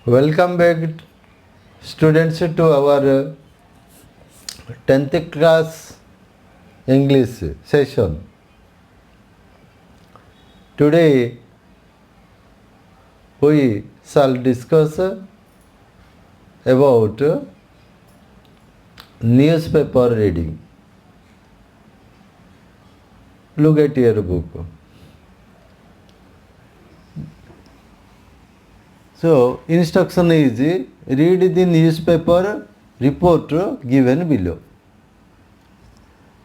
Welcome back, students, to our 10th class English session. Today we shall discuss about newspaper reading. Look at your book. So, instruction is read the newspaper report given below.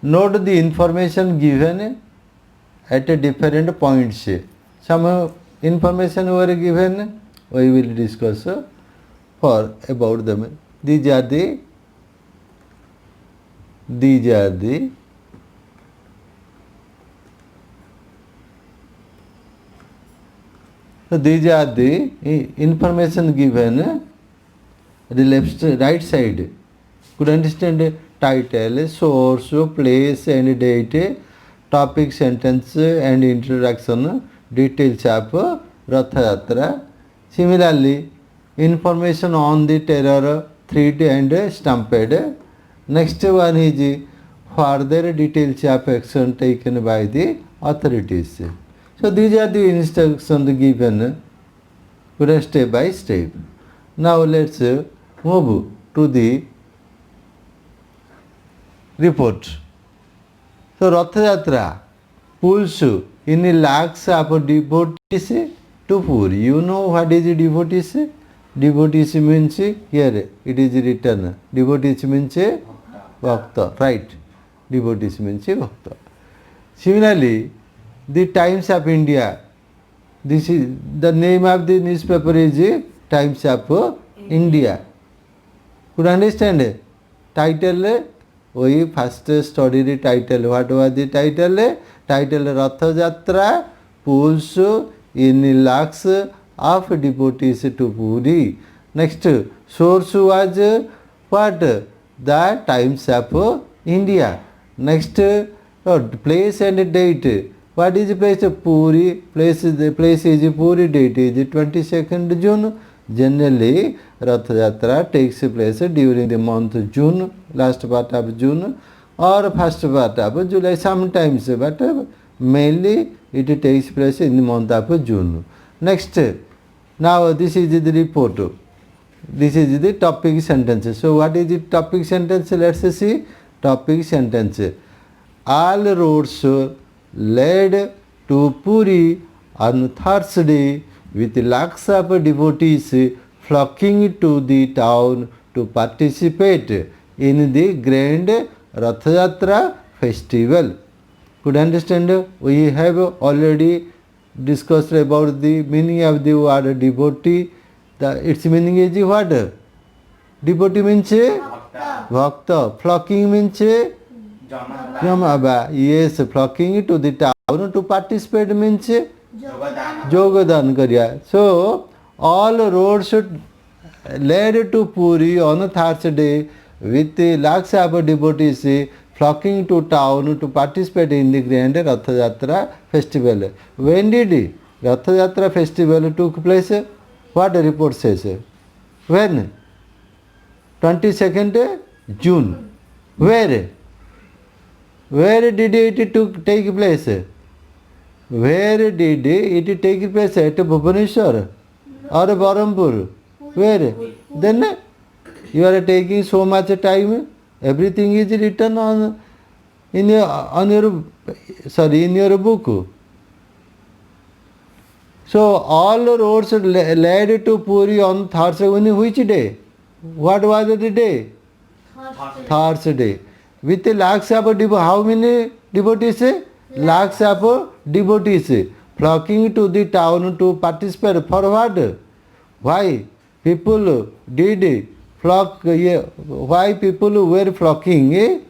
Note the information given at different points. Some information were given, we will discuss for about them. These are the So these are the information given the right side. Could understand title, source, place and date, topic, sentence and introduction, details of Ratha Yatra. Similarly, information on the terror, threat and stampede. Next one is further details of action taken by the authorities. So these are the instructions given step by step. Now let's move to the report. So Ratha Yatra pulls in lakhs of devotees to Puri. You know what is devotees? Devotees means here it is written. Devotees means Bhakta, right? Devotees means Bhakta. Similarly, the Times of India. This is the name of the newspaper is Times of India. Could understand? Title, we first study the title. What was the title? Title Ratha Yatra pulls in lakhs of devotees to Puri. Next, source was what? The Times of India. Next, place and date. What is the place of Puri? Place is Puri, date is 22nd June. Generally, Ratha Yatra takes place during the month of June, last part of June or first part of July sometimes, but mainly it takes place in the month of June. Next, now this is the report. This is the topic sentence. So what is the topic sentence? Let's see. Topic sentence. All roads led to Puri on Thursday with lakhs of devotees flocking to the town to participate in the grand Ratha Yatra festival. Could understand? We have already discussed about the meaning of the word devotee. Its meaning is what? Devotee means Bhakta. Flocking means Jamaba. Yes, flocking to the town to participate means Jogadan Karya. So, all roads led to Puri on Thursday with lakhs of devotees flocking to town to participate in the grand Ratha Yatra festival. When did Ratha Yatra festival took place? What the report says? When? 22nd June. Where? Where did it take place? Where did it take place? At Bhubaneswar or Barampur? Where? Then you are taking so much time. Everything is written in your book. So all roads led to Puri on Thursday. Which day? What was the day? Thursday. With lakhs of devotees. How many devotees? Lakhs of devotees flocking to the town to participate. For what? Why people did flock? Why people were flocking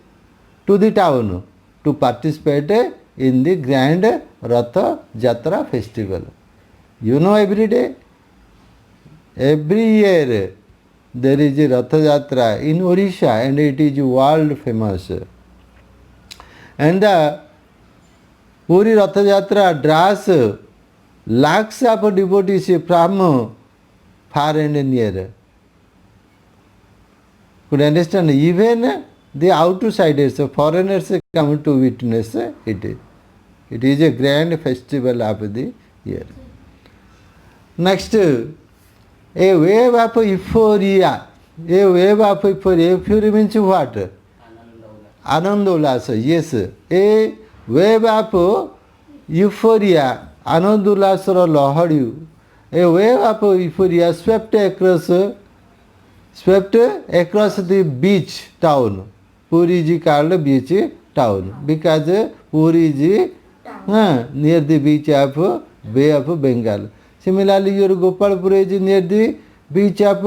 to the town to participate in the grand Ratha Yatra festival? You know, every day, every year there is a Ratha Yatra in Odisha and it is world famous. And the Puri Ratha Yatra draws lakhs of devotees from far and near. Could you understand? Even the outsiders, foreigners come to witness it. It is a grand festival of the year. Next, a wave of euphoria. A wave of euphoria. Euphoria means what? Anandulasa. Yes. A wave of euphoria. Anandulasara lahari. A wave of euphoria swept across the beach town. Puri is called beach town because Puri is near the beach of Bay of Bengal. Similarly, your Gopalpur is near the beach of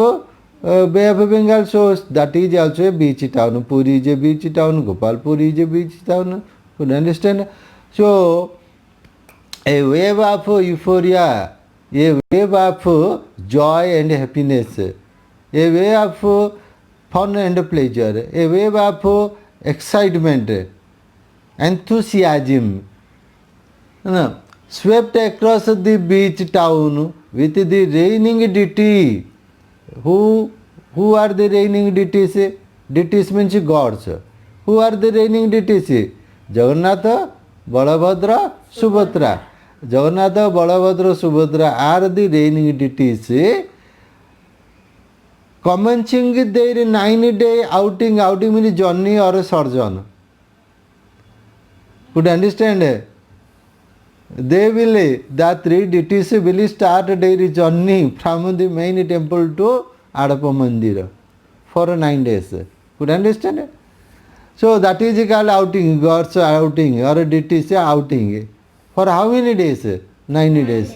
Bay of Bengal, so that is also a beach town. Puri is a beach town, Gopalpur is a beach town. You understand? So, a wave of euphoria, a wave of joy and happiness, a wave of fun and pleasure, a wave of excitement, enthusiasm, swept across the beach town with the reigning deity. Who are the reigning deities? Deities means gods. Who are the reigning deities? Jagannath, Balabhadra, Subhadra. Jagannath, Balabhadra, Subhadra are the reigning deities. Commencing their 9-day outing. Outing means journey or sojourn. Could you understand? The three deities will start their journey from the main temple to Adapa Mandir for 9 days. Could you understand? So that is called outing, God's outing or deities outing. For how many days? 9 days.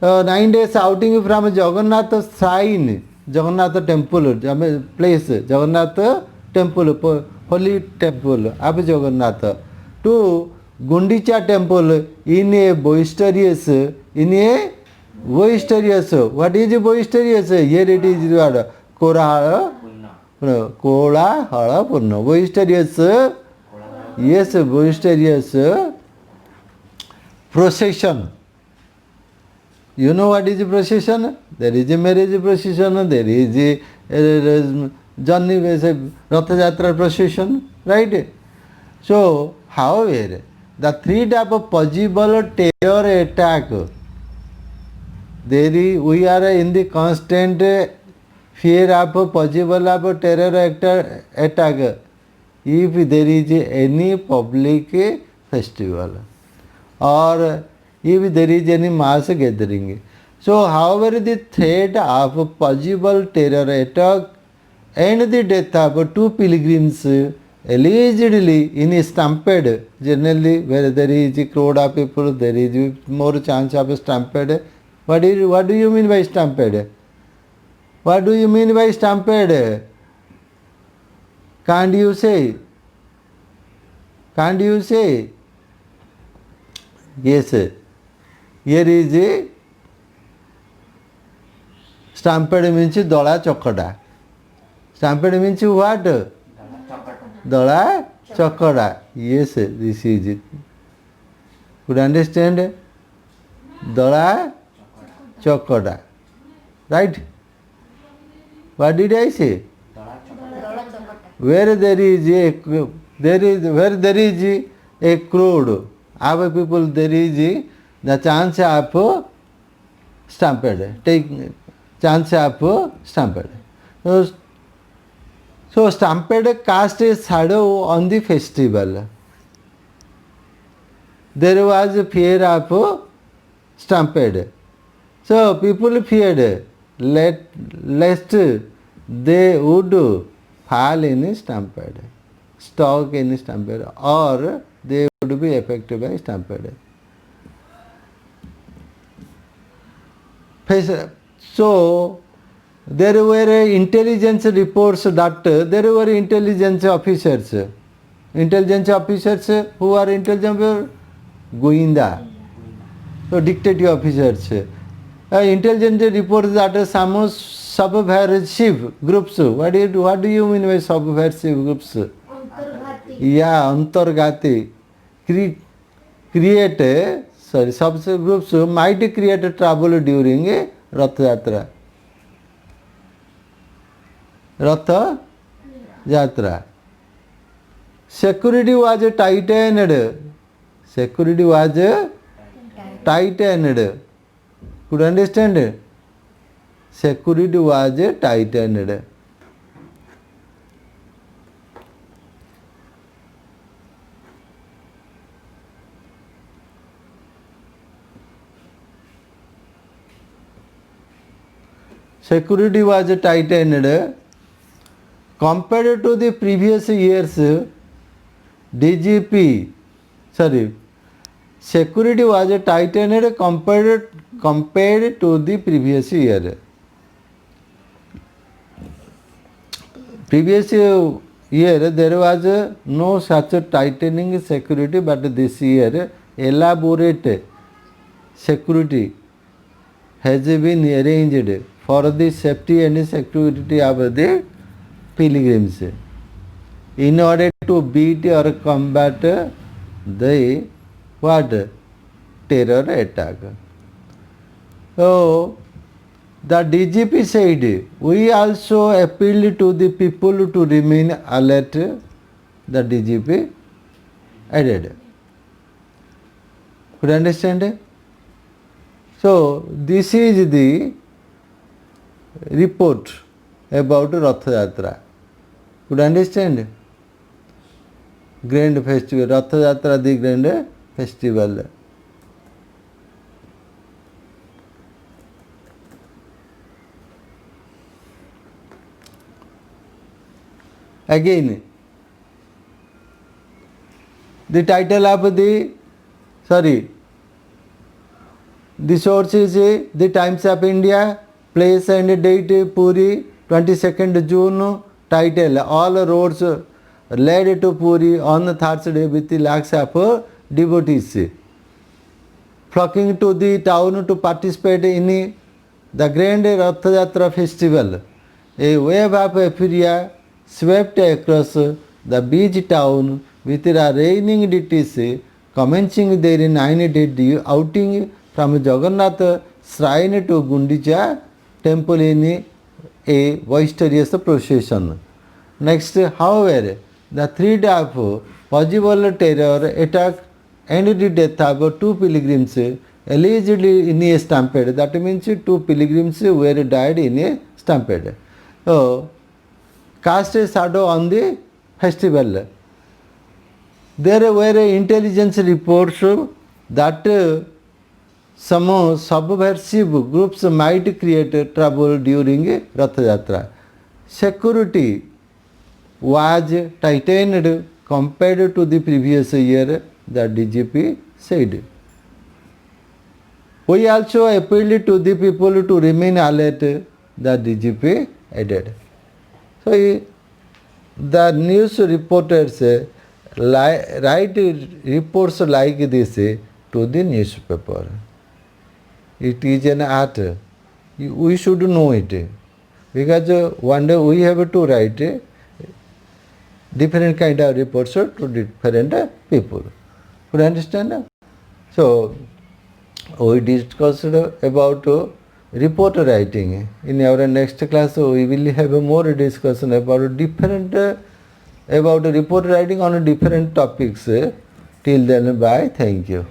9 days outing from Jagannath shrine, Jagannath temple, place, Jagannath temple, holy temple of Jagannath, to Gundicha temple in a boisterous, what is boisterous? Here it is what? Kola Purna. Boisterous, yes, boisterous procession. You know what is a procession? There is a marriage procession, there is a journey, Ratha Jatra procession, right? So, however, the threat of possible terror attack, we are in the constant fear of possible of terror attack if there is any public festival or if there is any mass gathering. So, however, the threat of possible terror attack and the death of 2 pilgrims allegedly in a stampede, generally where there is a crowd of people, there is more chance of a stampede. What do you mean by stampede? What do you mean by stampede? Can't you say? Yes. Here is a stampede means Dola Chokada. Stampede means what? Dola Chokada. Yes, this is it. Could you understand? Dola Chokada. Right? What did I say? Where there is a crowd of people, there is the chance of stampede. Chance of stampede. So stampede cast a shadow on the festival. There was a fear of stampede. So people feared lest they would fall in stampede, stuck in stampede, or they would be affected by stampede. So there were intelligence reports that there were intelligence officers. Intelligence officers, who are intelligence? Goinda. So dictative officers. Intelligence reports that some subversive groups. What do you mean by subversive groups? Yeah, Antarghati. Subversive groups might create trouble during Rath Yatra. रथ यात्रा. Security was tightened. Security was tightened. Could you understand? Security was tightened. Security was tightened. Compared to the previous years, DGP, sorry, security was tightened compared to the previous year. Previous year there was no such tightening security, but this year elaborate security has been arranged for the safety and security of the pilgrims in order to beat or combat the what? Terror attack. So the DGP said, we also appealed to the people to remain alert. The DGP added. Could you understand? So this is the report about Rath Yatra. Could you understand? Grand festival, Rath Yatra, the grand festival. Again, the title of the source is the Times of India, place and date Puri, 22nd June, title all roads led to Puri on the Thursday with the lakhs of devotees flocking to the town to participate in the grand Rath Yatra festival. A wave of euphoria swept across the beach town with the reigning deities commencing their 9-day outing from Jagannath shrine to Gundicha temple in a boisterous procession. Next, however, the threat of possible terror attack and the death of 2 pilgrims allegedly in a stampede. That means 2 pilgrims were died in a stampede. So, cast a shadow on the festival. There were intelligence reports that some subversive groups might create trouble during Rath Yatra. Security was tightened compared to the previous year, the DGP said. We also appealed to the people to remain alert, the DGP added. So, the news reporters write reports like this to the newspaper. It is an art. We should know it. Because one day we have to write different kind of reports to different people. Could you understand? So, we discussed about report writing. In our next class, we will have more discussion about report writing on different topics. Till then, bye. Thank you.